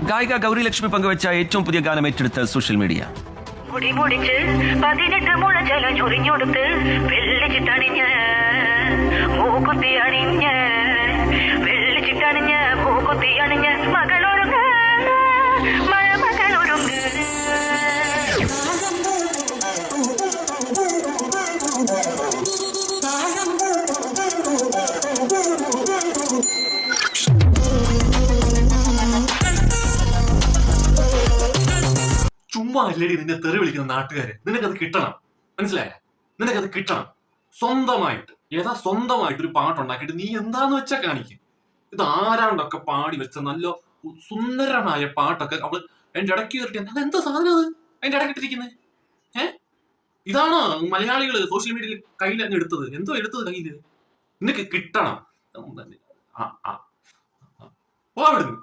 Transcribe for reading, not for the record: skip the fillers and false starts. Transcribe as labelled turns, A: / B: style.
A: ഗായിക ഗൗരി ലക്ഷ്മി പങ്കുവച്ച ഏറ്റവും പുതിയ ഗാനം ഏറ്റെടുത്ത സോഷ്യൽ മീഡിയ.
B: മുടിമുടിച്ച് 18 മുഴജല ചൊരിഞ്ഞൊടുത്ത് വെള്ളിച്ചിട്ടണിഞ്ഞ് മൂക്കുത്തി അണിഞ്ഞ് വെള്ളിച്ചിട്ടണിഞ്ഞ് മൂക്കുത്തി അണിഞ്ഞ് മകളൊരുങ്ങ് മകളൊരുങ്ങ്.
C: ചുമ്മാ അല്ലടി നിന്നെ തെറി വിളിക്കുന്ന നാട്ടുകാര്. നിനക്കത് കിട്ടണം, മനസ്സിലായ? നിനക്കത് കിട്ടണം സ്വന്തമായിട്ട്. സ്വന്തമായിട്ട് ഒരു പാട്ടുണ്ടാക്കിയിട്ട് നീ എന്താന്ന് വെച്ചാ കാണിക്കും. ഇത് ആരാണ്ടൊക്കെ പാടി വെച്ച നല്ല സുന്ദരമായ പാട്ടൊക്കെ അവള് അതിന്റെ ഇടയ്ക്ക് കയറിട്ട് അതെന്താ സാധനം അത് അതിന്റെ ഇടയ്ക്കിട്ടിരിക്കുന്നത്? ഇതാണോ മലയാളികള് സോഷ്യൽ മീഡിയയിൽ കയ്യിൽ അങ്ങ് എടുത്തത്? എന്തോ എടുത്തത് കയ്യില്? നിനക്ക് കിട്ടണം. ഓ അവിടുന്ന്